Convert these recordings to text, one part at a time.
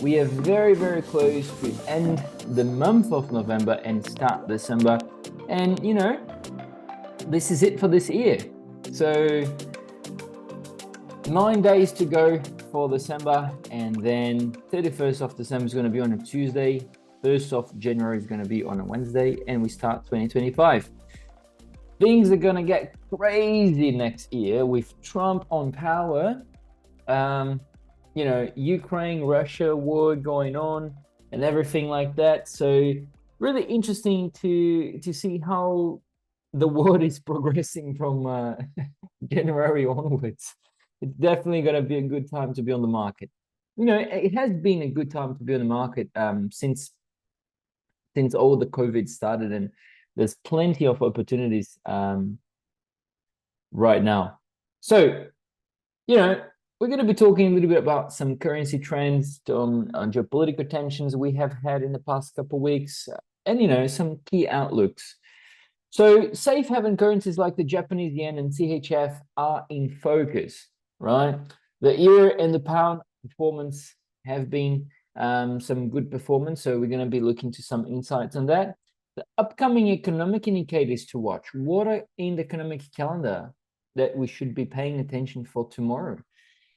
We are very, very close to end the month of November and start December. And, you know, this is it for this year. So 9 days to go for December, and then 31st of December is going to be on a Tuesday. 1st of January is going to be on a Wednesday, and we start 2025. Things are going to get crazy next year with Trump on power. You know, Ukraine-Russia war going on and everything like that. So really interesting to see how the world is progressing from January onwards. It's definitely going to be a good time to be on the market. You know, it has been a good time to be on the market since all the COVID started, and there's plenty of opportunities right now. So, you know, we're going to be talking a little bit about some currency trends on geopolitical tensions we have had in the past couple of weeks, and, you know, some key outlooks. So safe haven currencies like the Japanese yen and CHF are in focus, right? The euro and the pound performance have been some good performance. So we're going to be looking to some insights on that. The upcoming economic indicators to watch. What are in the economic calendar that we should be paying attention for tomorrow?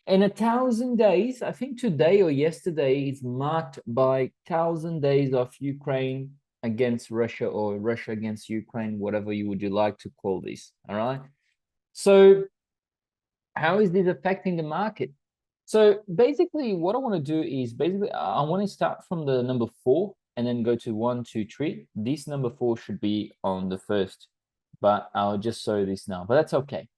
And 1,000 days, I think today or yesterday is marked by 1,000 days of Ukraine against Russia, or Russia against Ukraine, whatever you would like to call this. All right. So how is this affecting the market? So basically what I want to do is I want to start from the number 4 and then go to 1, 2, 3. This number 4 should be on the first, but I'll just show this now, but that's okay.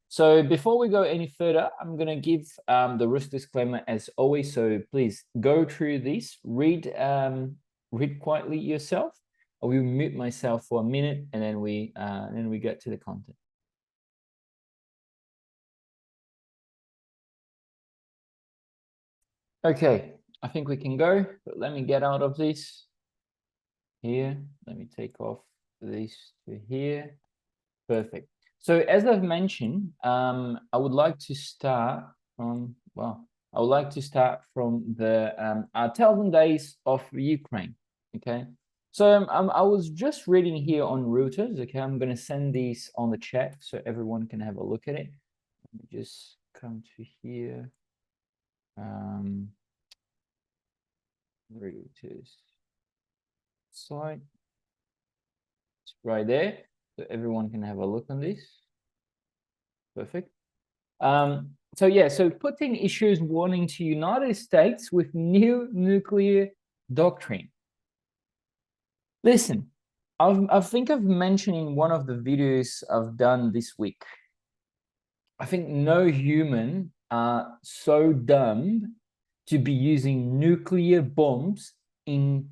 So before we go any further, I'm going to give the risk disclaimer as always. So please go through this, read quietly yourself. I will mute myself for a minute, and then we get to the content. Okay, I think we can go, but let me get out of this here. Let me take off this to here. Perfect. So as I've mentioned, I would like to start from, well, I would like to start from the 1,000 days of Ukraine, okay? So I was just reading here on Reuters, okay? I'm going to send these on the chat so everyone can have a look at it. Let me just come to here. Reuters slide. It's right there, so everyone can have a look on this. Perfect. So yeah, so Putin issues warning to United States with new nuclear doctrine. Listen, I think I've mentioned in one of the videos I've done this week, I think no human are so dumb to be using nuclear bombs in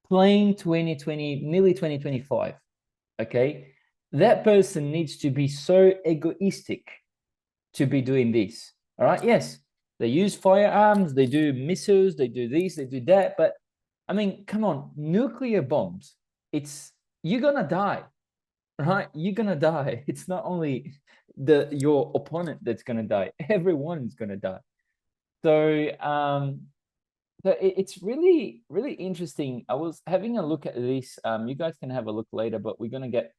plain 2020, nearly 2025, okay? That person needs to be so egoistic to be doing this, all right? Yes, they use firearms, they do missiles, they do this, they do that, but I mean, come on, nuclear bombs, you're gonna die, right? You're gonna die. It's not only your opponent that's gonna die, everyone's gonna die. So it's really, really interesting. I was having a look at this. You guys can have a look later, but we're gonna get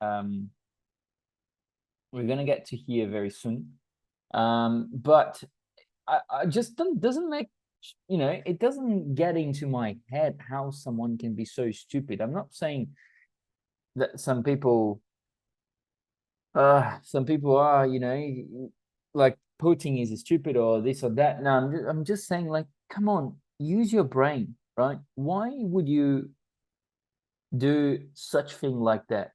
to here very soon. But I just doesn't make, you know, it doesn't get into my head how someone can be so stupid. I'm not saying that some people are, you know, like Putin is stupid or this or that. No, I'm just saying, like, come on, use your brain, right? Why would you do such thing like that?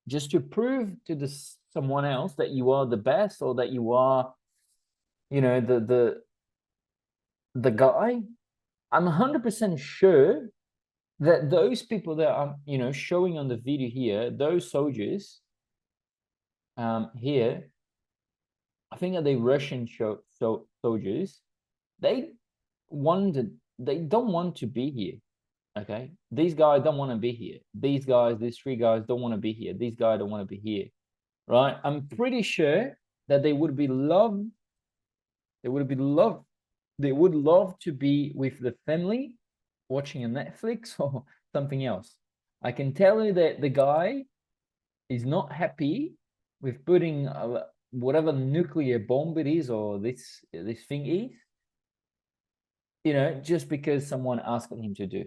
Just to prove to someone else that you are the best, or that you are, you know, the guy. I'm 100% sure that those people that are, you know, showing on the video here, those soldiers here, I think that they Russian soldiers, they don't want to be here. Okay, these guys don't want to be here. These 3 guys don't want to be here. These guys don't want to be here, right? I'm pretty sure that they would be loved they would love to be with the family watching a Netflix or something else. I can tell you that the guy is not happy with putting whatever nuclear bomb it is, or this thing is, you know, just because someone asked him to do.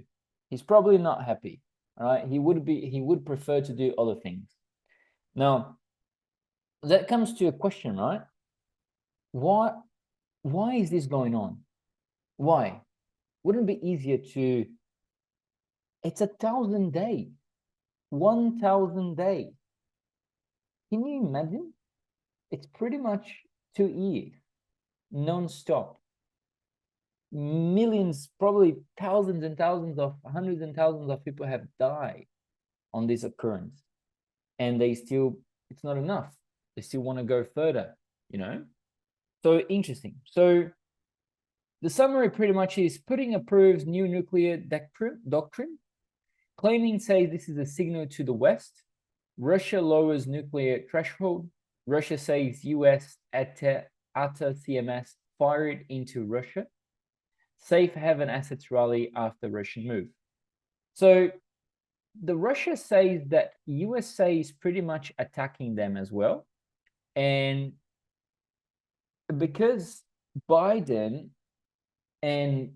He's probably not happy. All right. He would prefer to do other things. Now, that comes to a question, right? Why is this going on? Why? Wouldn't it be easier to, it's 1,000 days, 1,000 days. Can you imagine? It's pretty much 2 years, non-stop. Millions, probably thousands and thousands of, hundreds and thousands of people have died on this occurrence. And they still, it's not enough. They still want to go further, you know? So interesting. So the summary pretty much is Putin approves new nuclear doctrine. Claiming says this is a signal to the West. Russia lowers nuclear threshold. Russia says US ATA CMS fired into Russia. Safe haven assets rally after Russian move. So the Russia says that USA is pretty much attacking them as well. And because Biden and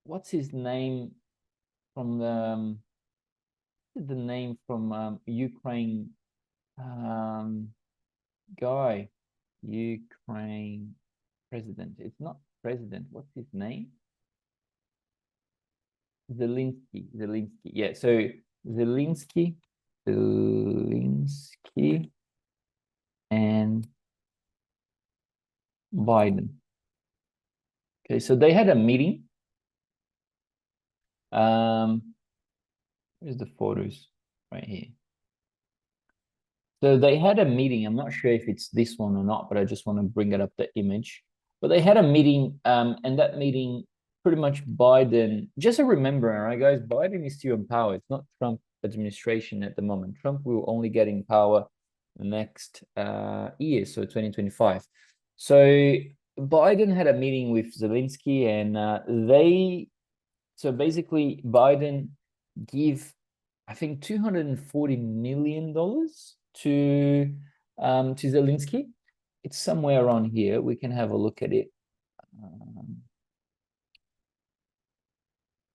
what's his name from the name from Ukraine guy, Ukraine president. It's not president. What's his name? Zelensky. Yeah. So Zelensky and Biden. Okay, so they had a meeting. Where's the photos? Right here. So they had a meeting. I'm not sure if it's this one or not, but I just want to bring it up, the image. But they had a meeting, and that meeting, pretty much Biden, just a remember, all right, guys, Biden is still in power. It's not Trump administration at the moment. Trump will only get in power next year, so 2025. So Biden had a meeting with Zelensky, and so basically Biden give, I think, $240 million to Zelensky. It's somewhere around here. We can have a look at it.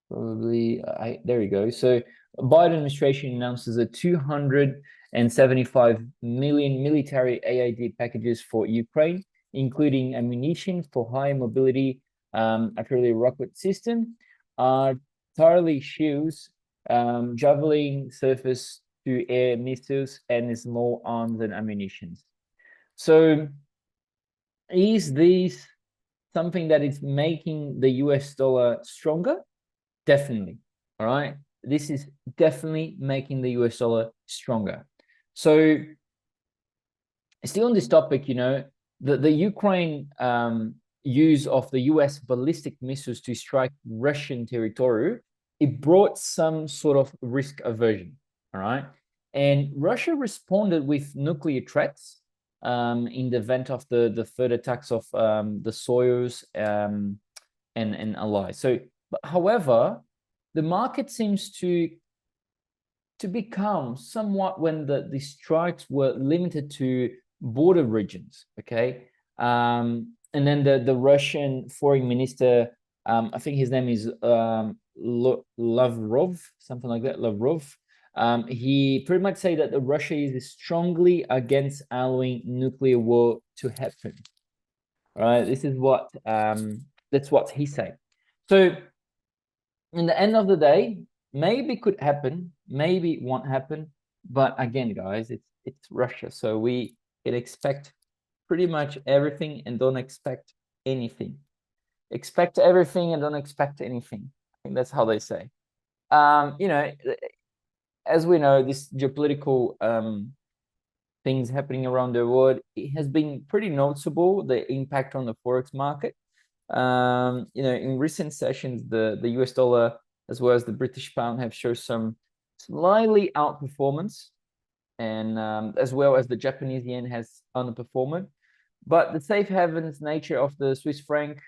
Probably, there we go. So Biden administration announces a 275 million military AID packages for Ukraine, including ammunition for high mobility artillery rocket system, artillery shields, javelin surface to air missiles, and small arms and ammunition. So is this something that is making the US dollar stronger? Definitely. All right. This is definitely making the US dollar stronger. So still on this topic, you know, the Ukraine use of the US ballistic missiles to strike Russian territory, it brought some sort of risk aversion. All right. And Russia responded with nuclear threats in the event of the third attacks of the Soyuz and allies. So, but however, the market seems to become somewhat when the strikes were limited to border regions, okay? And then the Russian foreign minister, I think his name is Lavrov, something like that, Lavrov. He pretty much said that Russia is strongly against allowing nuclear war to happen. All right, this is what that's what he said. So in the end of the day, maybe could happen, maybe it won't happen, but again, guys, it's Russia, so we can expect pretty much everything and don't expect anything. Expect everything and don't expect anything. I think that's how they say. You know, as we know, this geopolitical things happening around the world, it has been pretty noticeable, the impact on the Forex market. You know, in recent sessions, the US dollar as well as the British pound have shown some slightly outperformance, and as well as the Japanese yen has underperformed. But the safe havens nature of the Swiss franc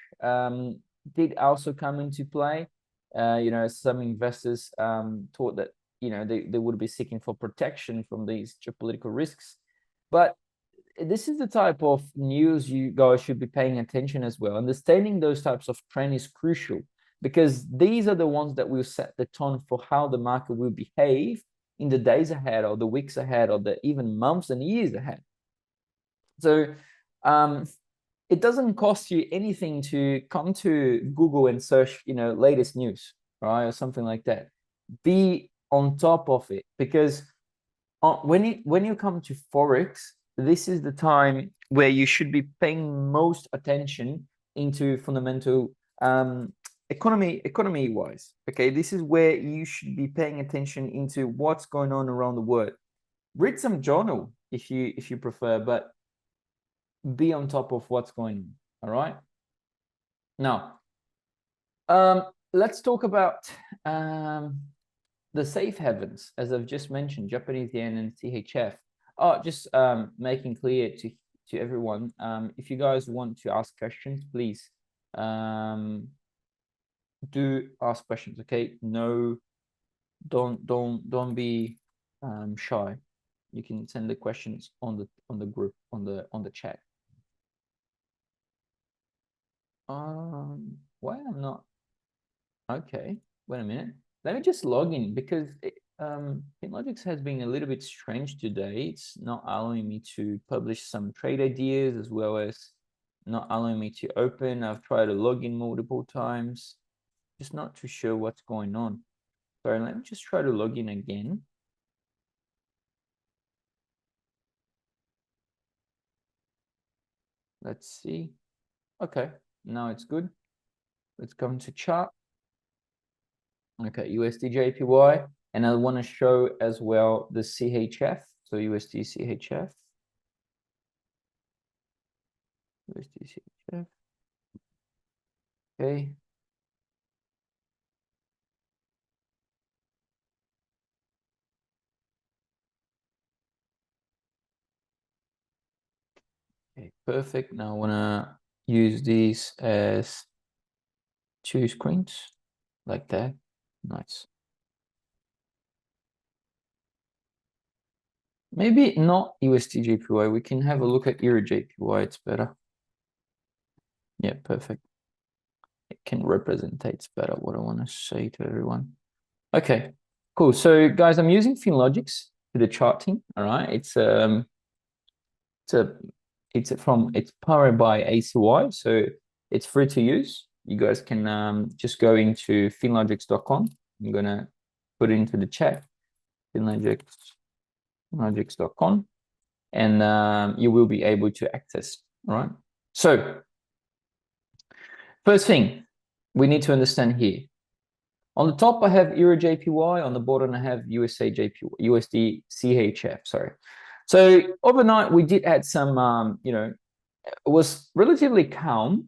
did also come into play. Some investors thought that they would be seeking for protection from these geopolitical risks, but this is the type of news you guys should be paying attention as well. Understanding those types of trend is crucial because these are the ones that will set the tone for how the market will behave in the days ahead or the weeks ahead or the even months and years ahead. So it doesn't cost you anything to come to Google and search, latest news, right? Or something like that. Be on top of it because when you come to Forex, this is the time where you should be paying most attention into fundamental economy wise. Okay, this is where you should be paying attention into what's going on around the world. Read some journal if you prefer, but be on top of what's going on. All right. Now, let's talk about the safe havens, as I've just mentioned, Japanese yen and CHF. Oh, just making clear to everyone, if you guys want to ask questions, please do ask questions. Okay, no, don't be shy. You can send the questions on the group on the chat. Why I'm not? Okay, wait a minute. Let me just log in because FinLogix has been a little bit strange today. It's not allowing me to publish some trade ideas as well as not allowing me to open. I've tried to log in multiple times. Just not too sure what's going on. Sorry, let me just try to log in again. Let's see. Okay, now it's good. Let's come to chart. Okay, USD JPY. And I want to show as well the CHF. So USD CHF. USD CHF. Okay. Okay, perfect. Now I want to use these as two screens like that. Nice. Maybe not USD JPY. We can have a look at Euro JPY. It's better. Yeah, perfect. It can represent better what I want to say to everyone. Okay, cool. So guys, I'm using FinLogix for the charting. All right. It's powered by ACY, so it's free to use. You guys can just go into finlogix.com. I'm gonna put it into the chat, finlogix.com, and you will be able to access. All right. So first thing we need to understand here. On the top, I have Euro JPY. On the bottom, I have USD CHF. Sorry. So overnight, we did add some, it was relatively calm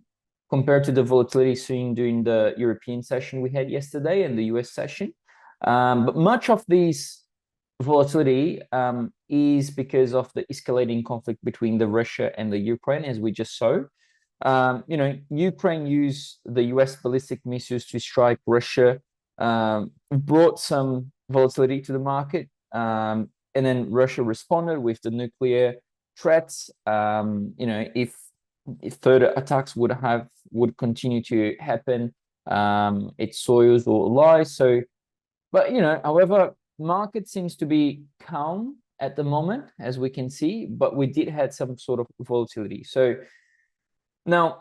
compared to the volatility seen during the European session we had yesterday and the US session. But much of this volatility is because of the escalating conflict between the Russia and the Ukraine, as we just saw. Ukraine used the US ballistic missiles to strike Russia, brought some volatility to the market, and then Russia responded with the nuclear threats. If further attacks would continue to happen, its soils will lie. So, but however, market seems to be calm at the moment, as we can see, but we did have some sort of volatility. So now,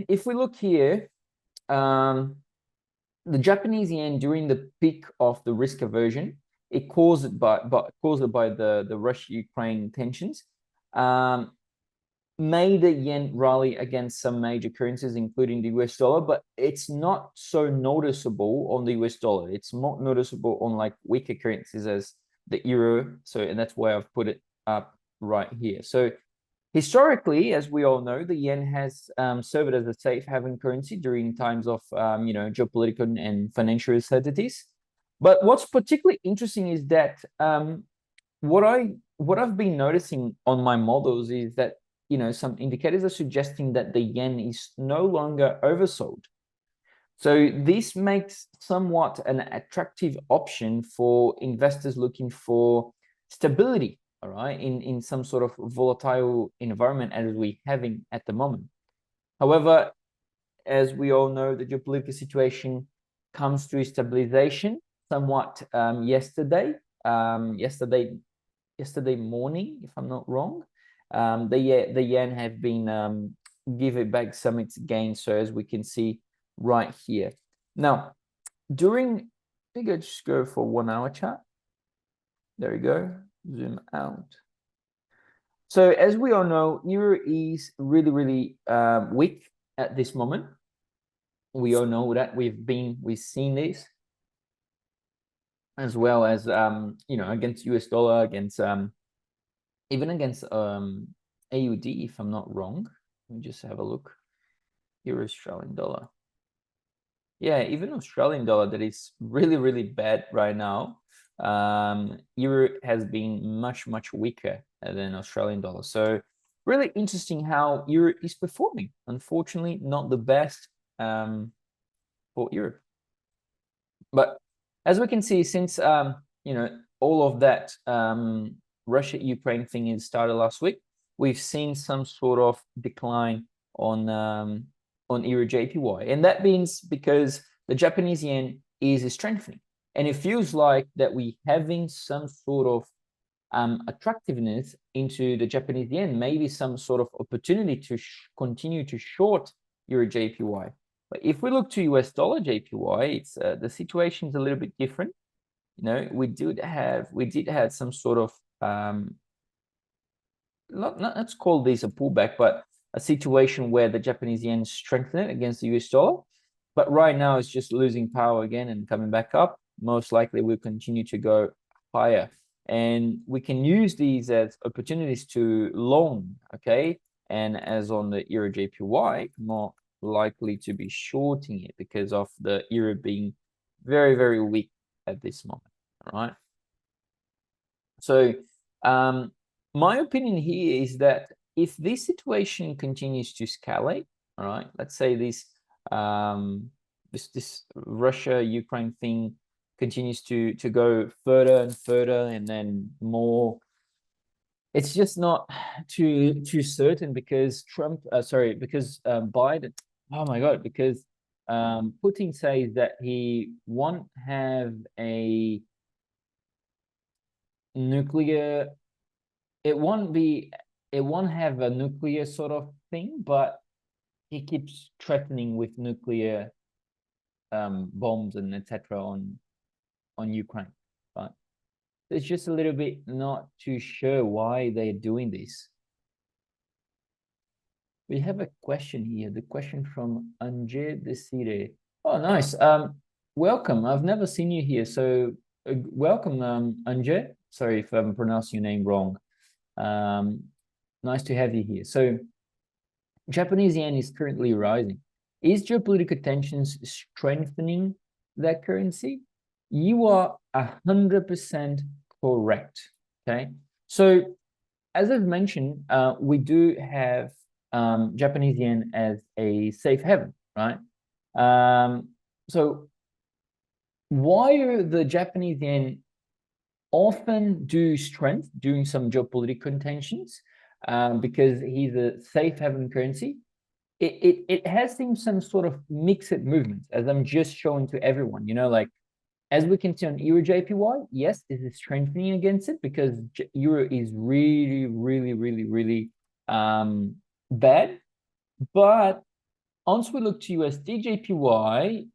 if we look here, the Japanese yen during the peak of the risk aversion, it caused by the Russia-Ukraine tensions, made the yen rally against some major currencies, including the US dollar, but it's not so noticeable on the US dollar. It's more noticeable on like weaker currencies as the euro. So, and that's why I've put it up right here. So historically, as we all know, the yen has served as a safe haven currency during times of geopolitical and financial uncertainties. But what's particularly interesting is that what I've been noticing on my models is that some indicators are suggesting that the yen is no longer oversold. So this makes somewhat an attractive option for investors looking for stability, all right, in some sort of volatile environment as we're having at the moment. However, as we all know, the geopolitical situation comes to stabilization somewhat yesterday morning, if I'm not wrong. The yen have been giving back some its gains, so as we can see right here. Now, I think I just go for 1 hour chart. There we go. Zoom out. So as we all know, euro is really weak at this moment. We all know that we've seen this, as well as against US dollar, against even against AUD, if I'm not wrong. Let me just have a look. Euro Australian dollar. Yeah, even Australian dollar, that is really bad right now. Euro has been much weaker than Australian dollar. So really interesting how Euro is performing. Unfortunately, not the best for Europe. But as we can see, since all of that Russia-Ukraine thing is started last week, we've seen some sort of decline on Euro JPY, and that means because the Japanese yen is strengthening, and it feels like that we having some sort of attractiveness into the Japanese yen, maybe some sort of opportunity to continue to short Euro JPY. But if we look to US dollar JPY, it's the situation's a little bit different. We did have some sort of let's call this a pullback, but a situation where the Japanese yen strengthened against the US dollar. But right now it's just losing power again and coming back up. Most likely we'll continue to go higher. And we can use these as opportunities to long, okay? And as on the Euro JPY, more likely to be shorting it because of the Euro being very weak at this moment, all right? So my opinion here is that if this situation continues to escalate, all right, let's say this this Russia-Ukraine thing continues to go further and further, and then more, it's just not too certain because Biden, oh my God, because Putin says that he won't have a nuclear, it won't have a nuclear sort of thing, but he keeps threatening with nuclear bombs and etc. on Ukraine. But it's just a little bit not too sure why they're doing this. We have a question here, the question from Anje Desire. Oh, nice. Welcome. I've never seen you here, so welcome, Anje. Sorry if I'm pronouncing your name wrong. Nice to have you here. So Japanese yen is currently rising. Is geopolitical tensions strengthening that currency? You are 100% correct. Okay. So as I've mentioned, we do have Japanese yen as a safe haven, right? So why are the Japanese yen often do strength during some geopolitical tensions? Because he's a safe haven currency. It has some sort of mixed movements, as I'm just showing to everyone. Like as we can see on Euro JPY, yes, this is strengthening against it because Euro is really bad. But once we look to USD JPY,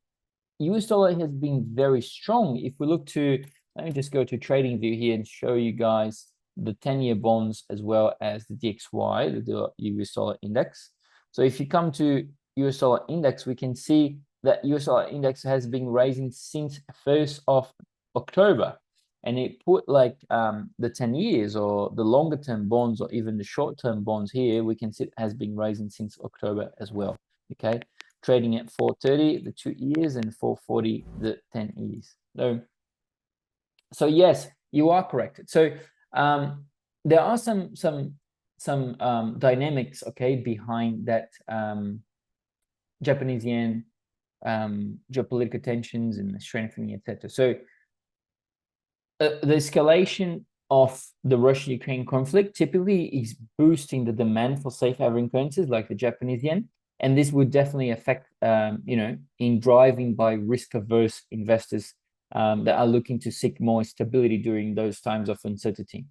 US dollar has been very strong. If we look to, let me just go to trading view here and show you guys the 10-year bonds as well as the DXY, the US dollar index. So if you come to US dollar index, we can see that US dollar index has been rising since 1st of October. And it put like the 10 years or the longer term bonds or even the short term bonds here, we can see it has been rising since October as well. Okay, trading at 430 the 2 years and 440 the 10 years. So yes, you are correct. So there are some dynamics, okay, behind that Japanese yen geopolitical tensions and the strengthening, etc. So the escalation of the Russia-Ukraine conflict typically is boosting the demand for safe haven currencies like the Japanese yen, and this would definitely affect, in driving by risk-averse investors that are looking to seek more stability during those times of uncertainty.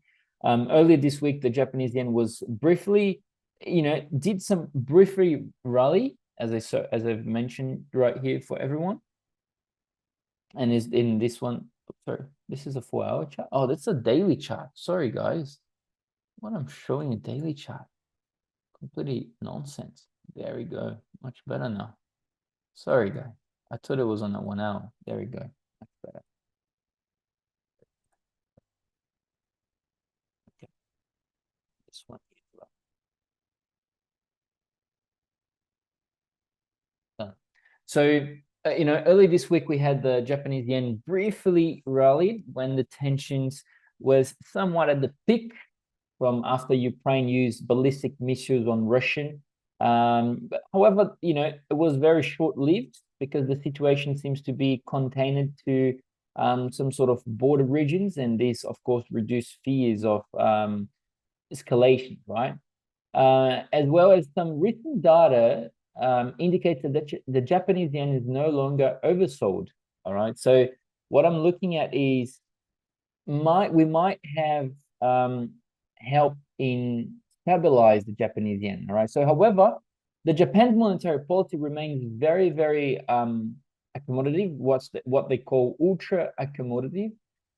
Earlier this week, the Japanese yen was briefly, did some briefly rally, as I've mentioned right here for everyone, and is in this one. Sorry, this is a 4-hour chart. Oh, that's a daily chart. Sorry, guys. What I'm showing a daily chart. Completely nonsense. There we go. Much better now. Sorry, guys. I thought it was on a 1 hour. There we go. Much better. Okay. This one. Done. So, early this week we had the Japanese yen briefly rallied when the tensions was somewhat at the peak from after Ukraine used ballistic missiles on Russian. But however, it was very short-lived because the situation seems to be contained to some sort of border regions, and this, of course, reduced fears of escalation, right? As well as some recent data indicates that the Japanese yen is no longer oversold. All right. So what I'm looking at is we might have help in stabilize the Japanese yen. All right. So, however, the Japan's monetary policy remains very, very accommodative. What they call ultra accommodative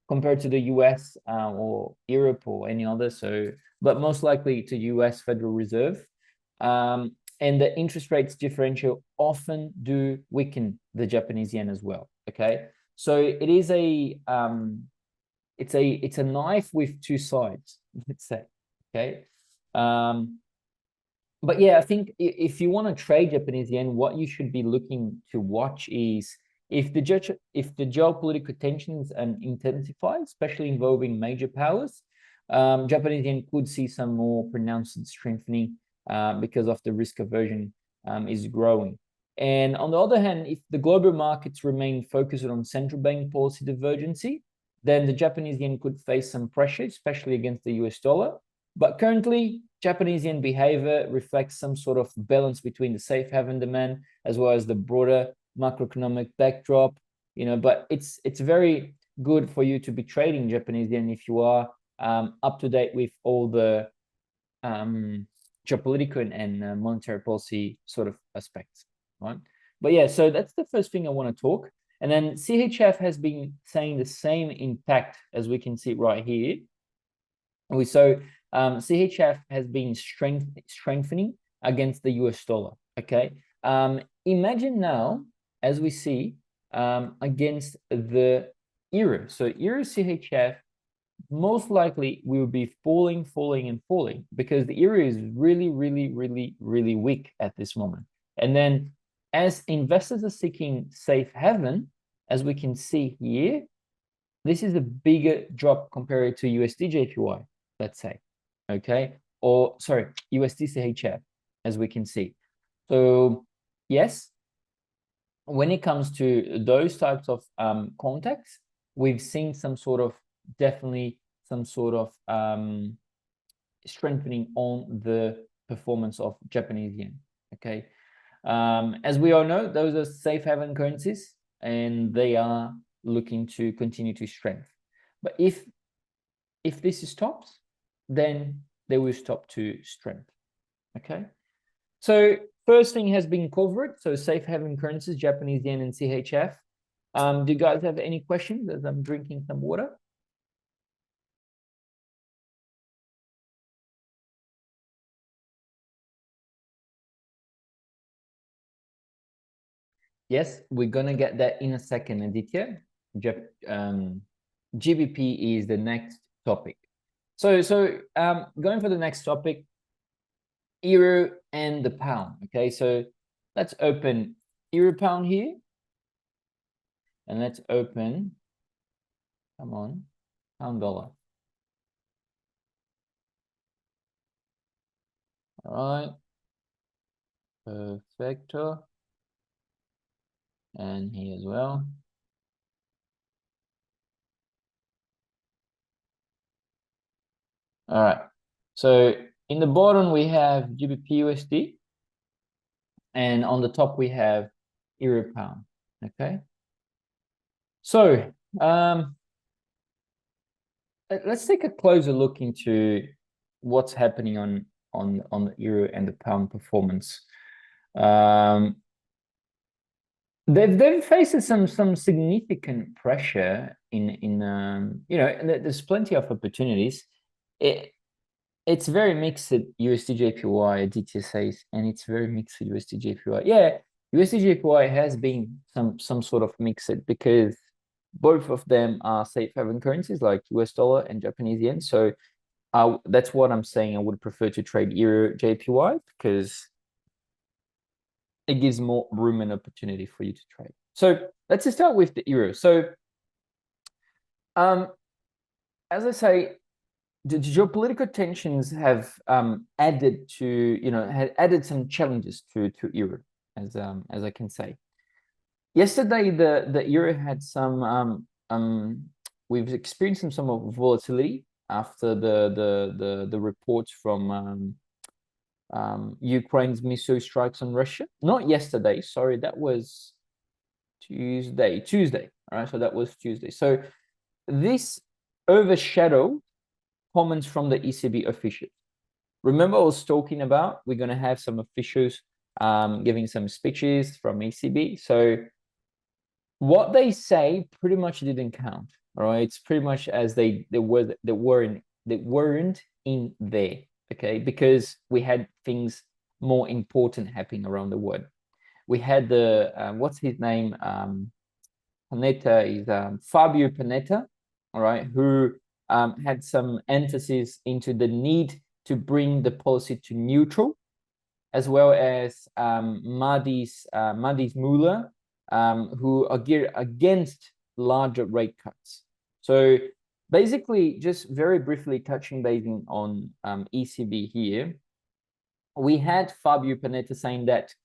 compared to the US or Europe or any other. So, but most likely to US Federal Reserve. And the interest rates differential often do weaken the Japanese yen as well. Okay. So it is it's a knife with two sides, let's say. Okay. But yeah, I think if you want to trade Japanese yen, what you should be looking to watch is if the geopolitical tensions intensify, especially involving major powers, Japanese yen could see some more pronounced strengthening because of the risk aversion is growing. And on the other hand, if the global markets remain focused on central bank policy divergency, then the Japanese yen could face some pressure, especially against the US dollar. But currently, Japanese yen behavior reflects some sort of balance between the safe haven demand as well as the broader macroeconomic backdrop. But it's very good for you to be trading Japanese yen if you are up to date with all the geopolitical and monetary policy sort of aspects, right? But yeah, so that's the first thing I want to talk. And then CHF has been saying the same impact as we can see right here. So CHF has been strengthening against the US dollar. Okay. Imagine now, as we see, against the euro. So euro CHF most likely will be falling because the euro is really, really, really, really weak at this moment. And then as investors are seeking safe haven, as we can see here, this is a bigger drop compared to USD JPY, let's say, okay? Or sorry, USD CHF, as we can see. So yes, when it comes to those types of contexts, we've seen definitely some sort of strengthening on the performance of Japanese yen, okay? As we all know, those are safe haven currencies and they are looking to continue to strengthen. But if this stops, then they will stop to strength. Okay. So first thing has been covered. So safe haven currencies, Japanese yen and CHF. Do you guys have any questions as I'm drinking some water? Yes, we're gonna get that in a second, Aditya. GBP is the next topic. So going for the next topic, euro and the pound. Okay, so let's open euro pound here. And let's open, come on, pound dollar. All right, perfecto. and here as well. All right. So in the bottom, we have GBP USD, and on the top, we have Euro Pound. Okay. So let's take a closer look into what's happening on the Euro and the Pound performance. They've faced some significant pressure in you know, and there's plenty of opportunities. It's very mixed at USD JPY, DTSAs, and it's very mixed at USD JPY. Yeah, USD JPY has been some sort of mixed because both of them are safe haven currencies like US dollar and Japanese yen. So that's what I'm saying. I would prefer to trade Euro JPY because it gives more room and opportunity for you to trade. So let's just start with the Euro. So as I say, the geopolitical tensions have added to, you know, had added some challenges to Euro, as I can say. Yesterday, the Euro had some we've experienced some of volatility after the reports from Ukraine's missile strikes on Russia. Not yesterday, sorry, that was Tuesday. All right, so that was Tuesday. So this overshadowed comments from the ECB officials. Remember, I was talking about we're going to have some officials giving some speeches from ECB. So what they say pretty much didn't count. All right, it's pretty much as they weren't in there. Okay, because we had things more important happening around the world. We had the what's his name? Panetta is Fabio Panetta. All right, who had some emphasis into the need to bring the policy to neutral, as well as Madis Müller, who are geared against larger rate cuts. So basically, just very briefly touching base on ECB here, we had Fabio Panetta saying that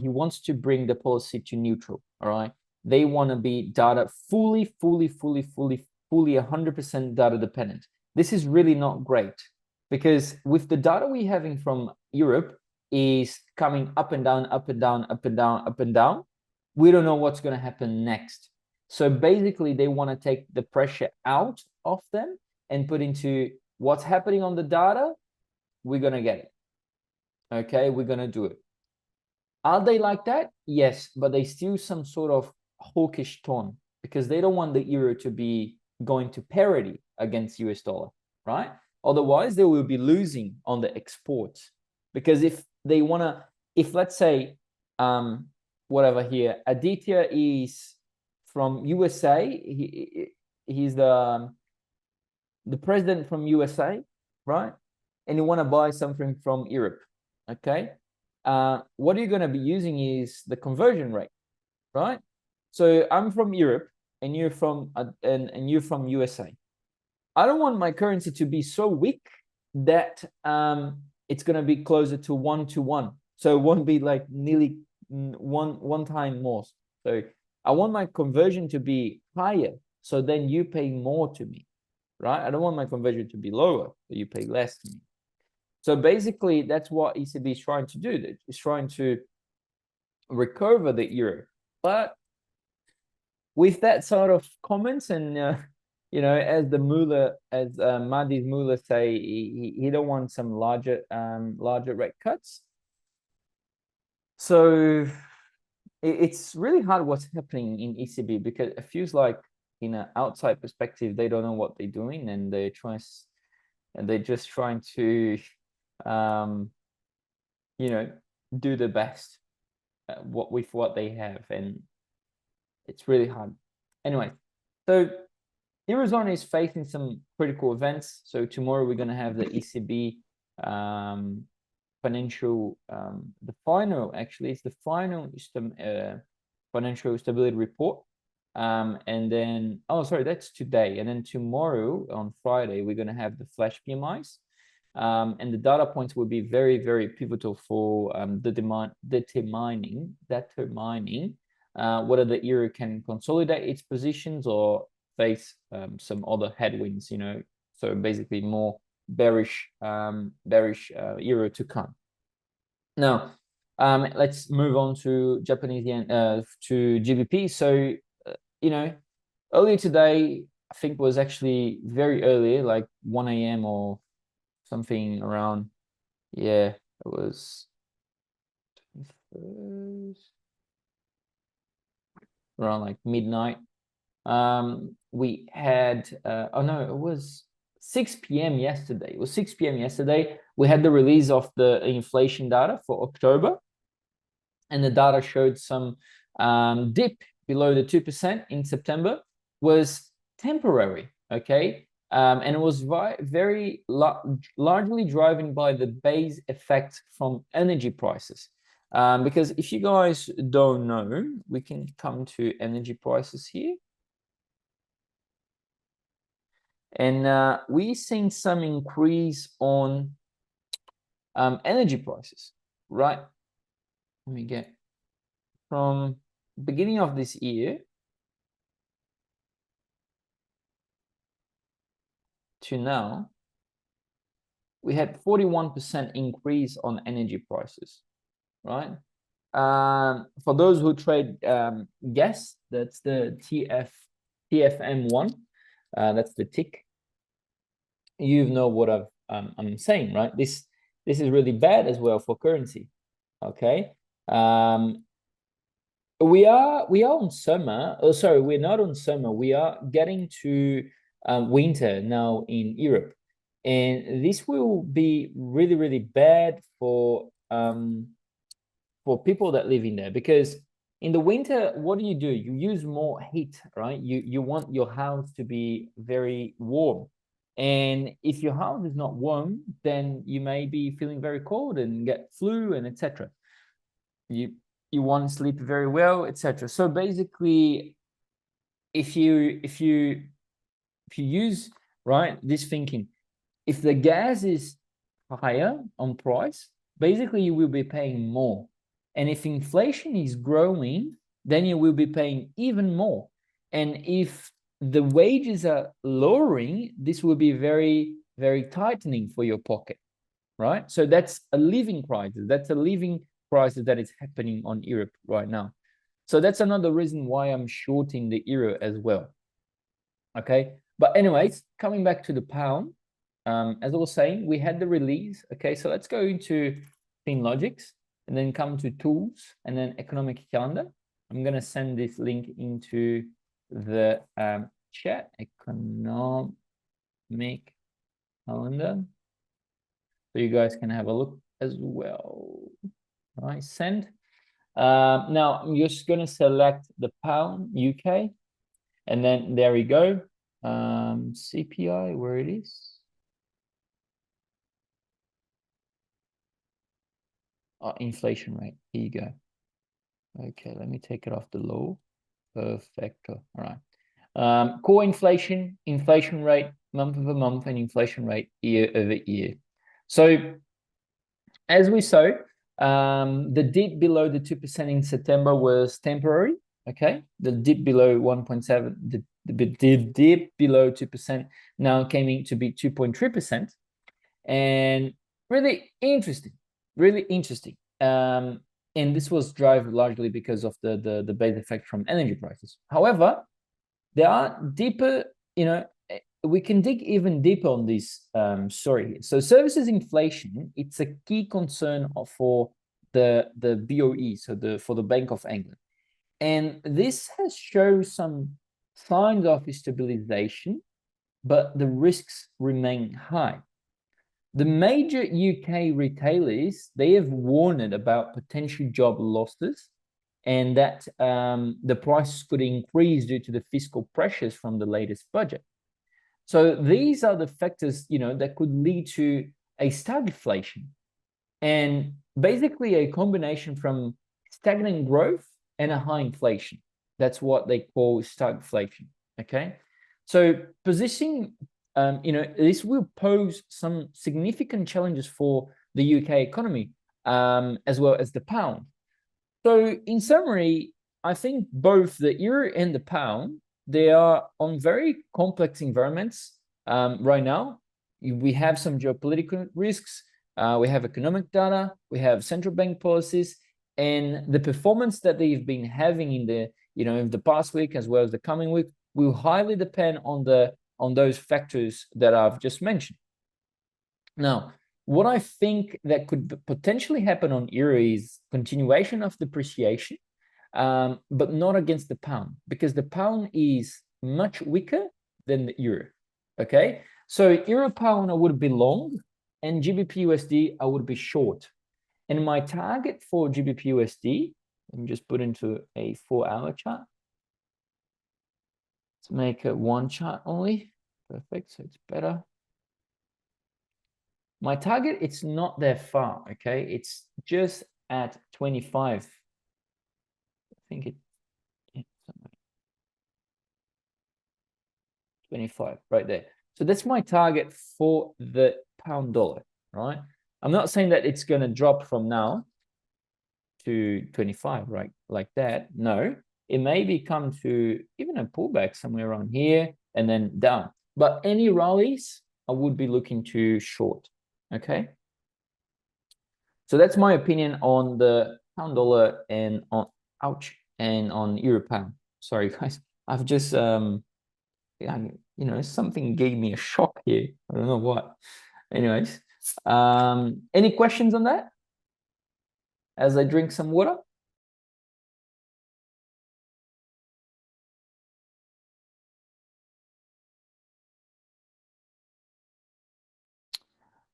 he wants to bring the policy to neutral. All right, they want to be data fully 100% data dependent. This is really not great because with the data we're having from Europe is coming up and down, up and down, up and down, up and down. We don't know what's going to happen next. So basically, they want to take the pressure out of them and put into what's happening on the data. We're going to get it. Okay, we're going to do it. Are they like that? Yes, but they still some sort of hawkish tone because they don't want the euro to be going to parity against US dollar, right? Otherwise, they will be losing on the exports. Because if they want to, if let's say, whatever here, Aditya is from USA, he's the president from USA, right? And you want to buy something from Europe, okay? What you're going to be using is the conversion rate, right? So I'm from Europe and you're from and you're from USA. I don't want my currency to be so weak that it's going to be closer to 1-to-1. So it won't be like nearly one time more. So I want my conversion to be higher. So then you pay more to me, right? I don't want my conversion to be lower, so you pay less to me. So basically, that's what ECB is trying to do. It's trying to recover the euro. But with that sort of comments and you know, as the Müller, as Madis Müller say, he don't want some larger rate cuts. So it's really hard what's happening in ECB because it feels like in an outside perspective they don't know what they're doing and they're just trying to you know, do the best with what they have, and it's really hard. Anyway, so Eurozone is facing some critical events. So tomorrow we're going to have the ECB financial, the final, actually, it's the final financial stability report. And then, oh, sorry, that's today. And then tomorrow on Friday, we're going to have the flash PMIs. And the data points will be very, very pivotal for determining whether the euro can consolidate its positions or face some other headwinds, you know, so basically more bearish euro to come. Now, let's move on to Japanese yen, to GBP. So, you know, earlier today, I think was actually very early, like 1 a.m. or something around, yeah, it was around like midnight. We had, oh no, it was 6 p.m. yesterday. It was 6 p.m. yesterday. We had the release of the inflation data for October, and the data showed some dip below the 2% in September. Was temporary, okay? And it was very largely driven by the base effect from energy prices. Because if you guys don't know, we can come to energy prices here. And we're seeing some increase on energy prices, right? Let me get from beginning of this year to now, we had 41% increase on energy prices, right? For those who trade gas, that's the TFM1, that's the tick. You know what I'm saying, right? This is really bad as well for currency. Okay. We are on summer. Oh, sorry, we're not on summer. We are getting to winter now in Europe, and this will be really, really bad for people that live in there, because in the winter, what do? You use more heat, right? You want your house to be very warm, and if your house is not warm, then you may be feeling very cold and get flu and etc. You want to sleep very well, etc. So basically, if you use, right, this thinking, if the gas is higher on price, basically you will be paying more. And if inflation is growing, then you will be paying even more. And if the wages are lowering, this will be very, very tightening for your pocket, right? So that's a living crisis. That's a living crisis that is happening on Europe right now. So that's another reason why I'm shorting the euro as well. Okay, but anyways, coming back to the pound, as I was saying, we had the release. Okay, so let's go into FinLogics and then come to tools and then economic calendar. I'm gonna send this link into the chat. Economic calendar, so you guys can have a look as well. All right, send. Now I'm just gonna select the pound UK, and then there we go. CPI, where it is. Inflation rate. Here you go. Okay, let me take it off the low. Perfecto. All right. Core inflation, inflation rate month over month, and inflation rate year over year. So as we saw, the dip below the 2% in September was temporary. Okay, the dip below 1.7, the dip below 2% now came in to be 2.3%, and really interesting, really interesting. And this was driven largely because of the base effect from energy prices. However, there are deeper, you know, we can dig even deeper on this story. So services inflation, it's a key concern for the BOE, so for the Bank of England. And this has shown some signs of stabilization, but the risks remain high. The major UK retailers, they have warned about potential job losses, and that the prices could increase due to the fiscal pressures from the latest budget. So these are the factors, you know, that could lead to a stagflation, and basically a combination from stagnant growth and a high inflation. That's what they call stagflation. Okay, so positioning, you know, this will pose some significant challenges for the UK economy, as well as the pound. So in summary, I think both the euro and the pound, they are on very complex environments right now. We have some geopolitical risks. We have economic data. We have central bank policies, and the performance that they've been having in the in the past week as well as the coming week will highly depend on those factors that I've just mentioned. Now, what I think that could potentially happen on euro is continuation of depreciation, but not against the pound, because the pound is much weaker than the euro. Okay, so euro pound I would be long, and GBP USD I would be short. And my target for GBP USD, let me just put into a 4-hour chart. Let's make it one chart only. Perfect, so it's better. My target, it's not that far, okay? It's just at 25. I think it's 25 right there. So that's my target for the pound dollar, right? I'm not saying that it's going to drop from now to 25, right? Like that. No, it may come to even a pullback somewhere around here and then down. But any rallies, I would be looking to short, okay? So that's my opinion on the pound dollar and on on euro pound. Sorry guys, I've just something gave me a shock here. I don't know what. Anyways, any questions on that as I drink some water?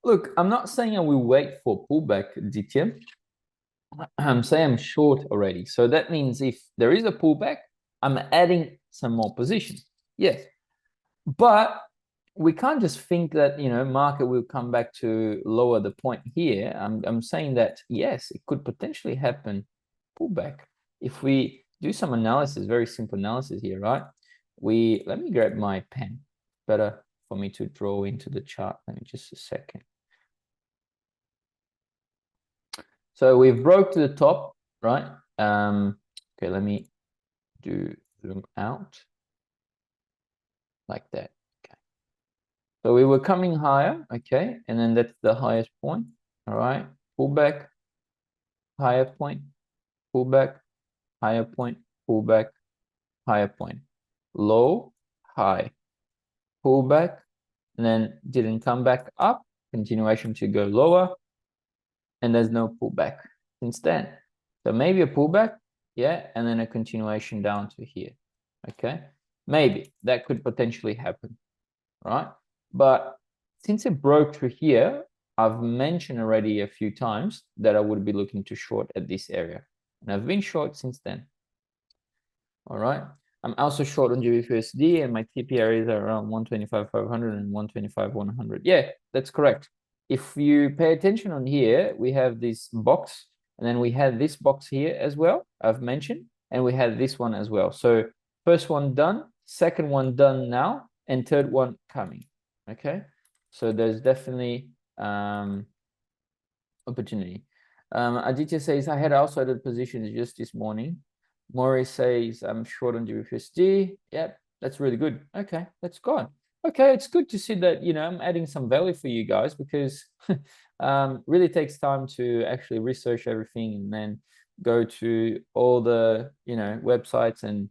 Look, I'm not saying I will wait for pullback, Ditya. I'm saying I'm short already. So that means if there is a pullback, I'm adding some more positions. Yes. But we can't just think that market will come back to lower the point here. I'm saying that yes, it could potentially happen pullback. If we do some analysis, very simple analysis here, right? Let me grab my pen. Better for me to draw into the chart. Let me just a second. So we've broke to the top, right? Okay, let me do zoom out like that. Okay. So we were coming higher, okay, and then that's the highest point. All right, pull back, higher point, pull back, higher point, pull back, higher point, low, high, pull back, and then didn't come back up, continuation to go lower, and there's no pullback since then. So maybe a pullback, yeah, and then a continuation down to here, okay? Maybe that could potentially happen, right? But since it broke through here, I've mentioned already a few times that I would be looking to short at this area. And I've been short since then. All right. I'm also short on GBPUSD and my TP areas are around 125,500 and 125,100. Yeah, that's correct. If you pay attention on here, we have this box and then we had this box here as well, I've mentioned, and we had this one as well. So first one done, second one done now, and third one coming. Okay. So there's definitely opportunity. Aditya says, I had outside positions just this morning. Maury says, I'm short on GBPUSD. Yep, that's really good. Okay, that's good. Okay, it's good to see that, I'm adding some value for you guys because really takes time to actually research everything and then go to all the, websites and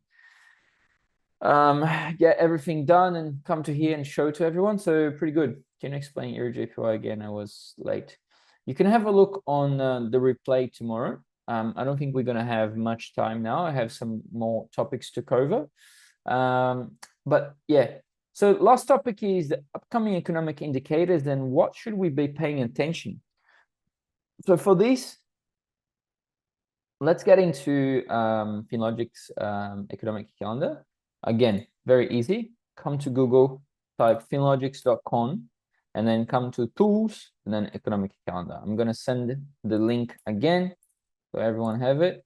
get everything done and come to here and show to everyone. So pretty good. Can you explain your JPY again? I was late. You can have a look on the replay tomorrow. I don't think we're going to have much time now. I have some more topics to cover. But yeah, so last topic is the upcoming economic indicators and what should we be paying attention. So for this, let's get into FinLogic's economic calendar. Again, very easy. Come to Google, type finlogics.com, and then come to tools, and then economic calendar. I'm going to send the link again, so everyone have it.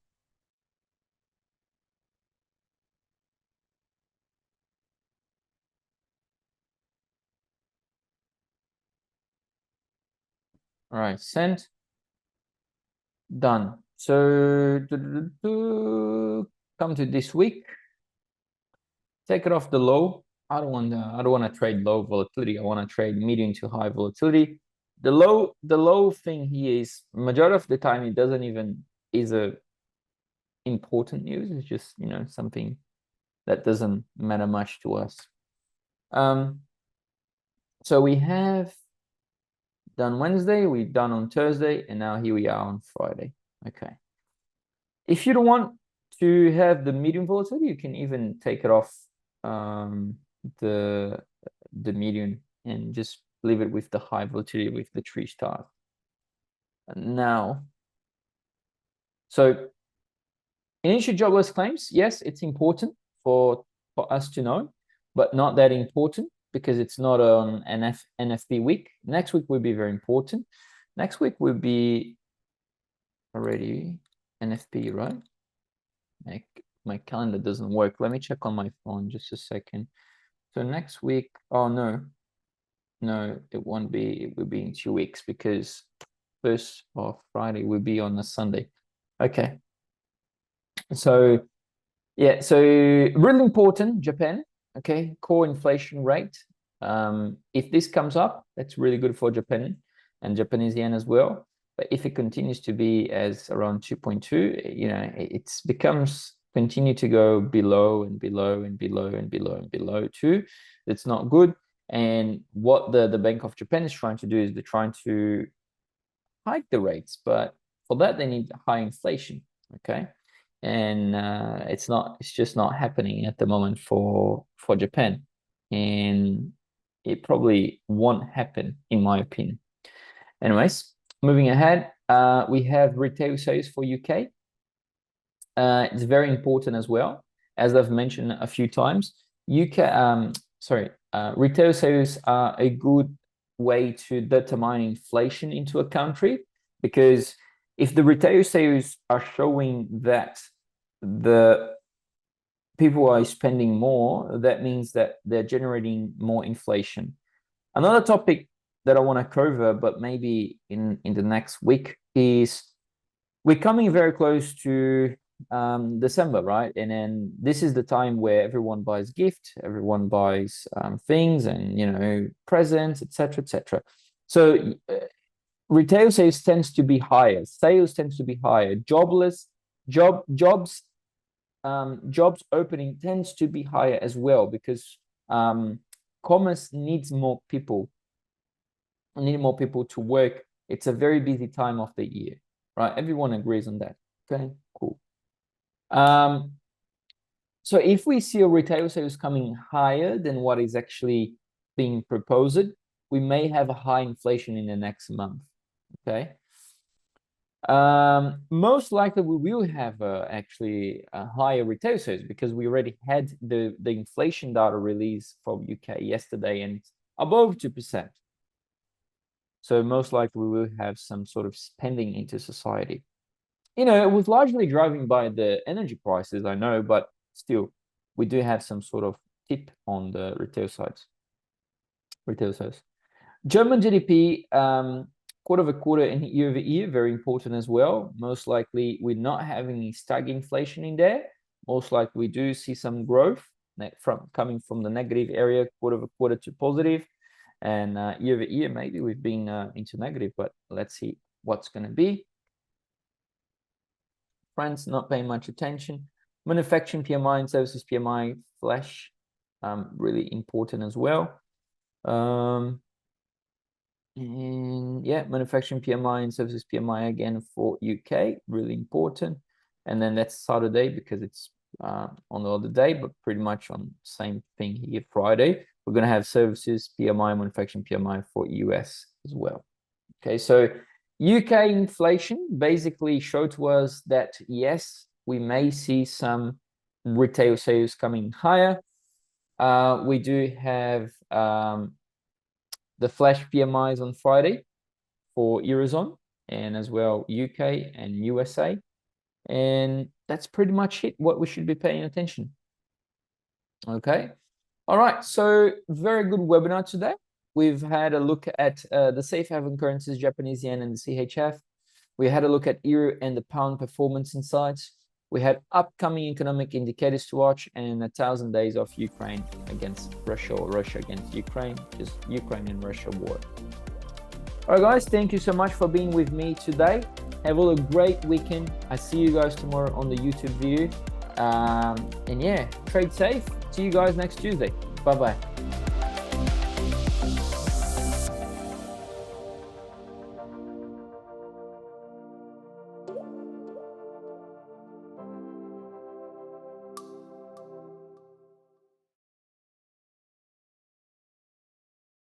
All right, sent. Done. So come to this week, take it off the low. I don't want to trade low volatility. I want to trade medium to high volatility. The low thing here is majority of the time it doesn't even is a important news. It's just, you know, something that doesn't matter much to us. So we have done Wednesday, we've done on Thursday, and now here we are on Friday. Okay. If you don't want to have the medium volatility, you can even take it off the medium and just leave it with the high volatility with the 3 stars. Now, so initial jobless claims, yes, it's important for us to know, but not that important because it's not on NFP week. Next week will be very important. Next week will be already NFP, right? My calendar doesn't work. Let me check on my phone just a second. So next week, oh no, it won't be. It will be in 2 weeks because first of Friday will be on a Sunday. Okay. So yeah, so really important, Japan. Okay, core inflation rate. If this comes up, that's really good for Japan and Japanese yen as well. But if it continues to be as around 2.2, you know, it becomes continue to go below and below and below and below and below too. It's not good. And what the Bank of Japan is trying to do is they're trying to hike the rates, but for that they need high inflation. Okay. And it's just not happening at the moment for Japan, and it probably won't happen in my opinion. Anyways, moving ahead, we have retail sales for UK. It's very important as well, as I've mentioned a few times. Retail sales are a good way to determine inflation into a country, because if the retail sales are showing that the people are spending more, that means that they're generating more inflation. Another topic that I want to cover, but maybe in the next week, is we're coming very close to December, right? And then this is the time where everyone buys gifts, everyone buys things, and you know, presents, etc., etc. So retail sales tends to be higher. Sales tends to be higher. Jobs opening tends to be higher as well, because commerce needs more people. Need more people to work. It's a very busy time of the year, right? Everyone agrees on that. Okay, cool. So if we see a retail sales coming higher than what is actually being proposed, we may have a high inflation in the next month. Okay. Most likely we will have actually a higher retail sales, because we already had the inflation data release from UK yesterday, and it's above 2%. So most likely we will have some sort of spending into society. You know, it was largely driven by the energy prices, I know, but still we do have some sort of tip on the retail sales. German GDP, quarter-over-quarter and year-over-year, very important as well. Most likely we're not having any stagnant inflation in there. Most likely we do see some growth coming from the negative area, quarter-over-quarter to positive, and year-over-year maybe we've been into negative, but let's see what's going to be. France not paying much attention. Manufacturing PMI and services PMI flash, really important as well. And yeah, manufacturing PMI and services PMI again for UK, really important. And then that's Saturday because it's on the other day, but pretty much on same thing here, Friday. We're going to have services PMI, manufacturing PMI for US as well. Okay, so UK inflation basically showed to us that yes, we may see some retail sales coming higher. We do have the flash PMIs on Friday for Eurozone, and as well UK and USA. And that's pretty much it, what we should be paying attention. Okay. All right. So very good webinar today. We've had a look at the safe haven currencies, Japanese yen and the CHF. We had a look at euro and the pound performance insights. We had upcoming economic indicators to watch, and 1,000 days of Ukraine against Russia, or Russia against Ukraine, just Ukraine and Russia war. All right, guys, thank you so much for being with me today. Have a great weekend. I see you guys tomorrow on the YouTube video. And yeah, trade safe. See you guys next Tuesday. Bye-bye.